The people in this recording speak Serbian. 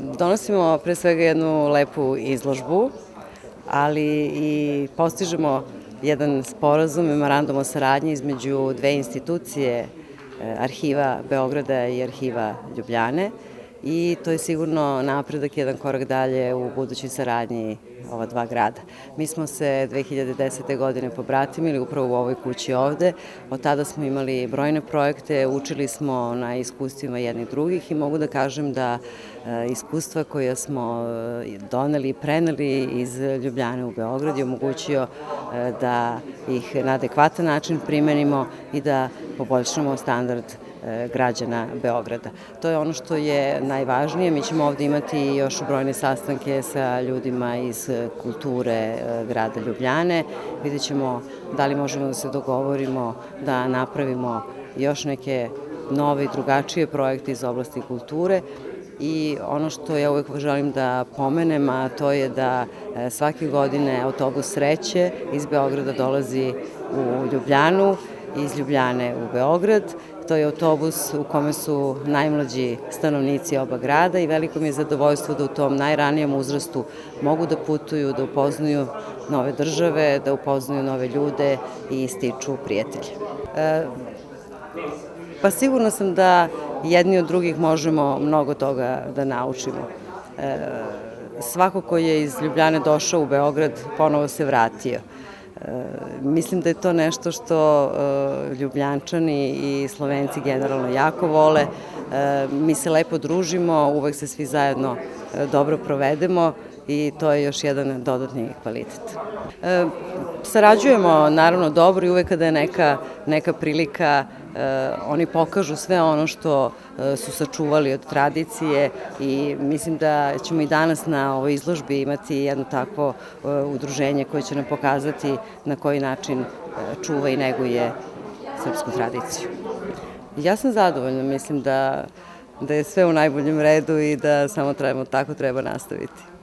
Donosimo pre svega jednu lepu izložbu, ali i postižemo jedan sporazum, memorandum o saradnji između dve institucije, Arhiva Beograda i Arhiva Ljubljane, i to je sigurno napredak, jedan korak dalje u budućoj saradnji ova dva grada. Mi smo se 2010. godine pobratimili upravo u ovoj kući ovde, od tada smo imali brojne projekte, učili smo na iskustvima jednih drugih i mogu da kažem da iskustva koja smo doneli i preneli iz Ljubljane u Beograd je omogućio da ih na adekvatan način primenimo i da poboljšamo standard građana Beograda. To je ono što je najvažnije. Mi ćemo ovde imati još brojne sastanke sa ljudima iz kulture grada Ljubljane. Vidjet ćemo da li možemo da se dogovorimo da napravimo još neke nove i drugačije projekte iz oblasti kulture. I ono što ja uvek želim da pomenem, a to je da svake godine autobus sreće iz Beograda dolazi u Ljubljanu, iz Ljubljane u Beograd. To je autobus u kome su najmlađi stanovnici oba grada i veliko mi je zadovoljstvo da u tom najranijem uzrastu mogu da putuju, da upoznaju nove države, da upoznaju nove ljude i stiču prijatelje. Pa sigurno sam da jedni od drugih možemo mnogo toga da naučimo. Svako ko je iz Ljubljane došao u Beograd ponovo se vratio. Mislim da je to nešto što Ljubljančani i Slovenci generalno jako vole. Mi se lepo družimo, uvek se svi zajedno dobro provedemo i to je još jedan dodatni kvalitet. Sarađujemo naravno dobro i uvek kada je neka prilika oni pokažu sve ono što su sačuvali od tradicije i mislim da ćemo i danas na ovoj izložbi imati jedno takvo udruženje koje će nam pokazati na koji način čuva i neguje srpsku tradiciju. Ja sam zadovoljna, mislim da je sve u najboljem redu i da samo tako treba nastaviti.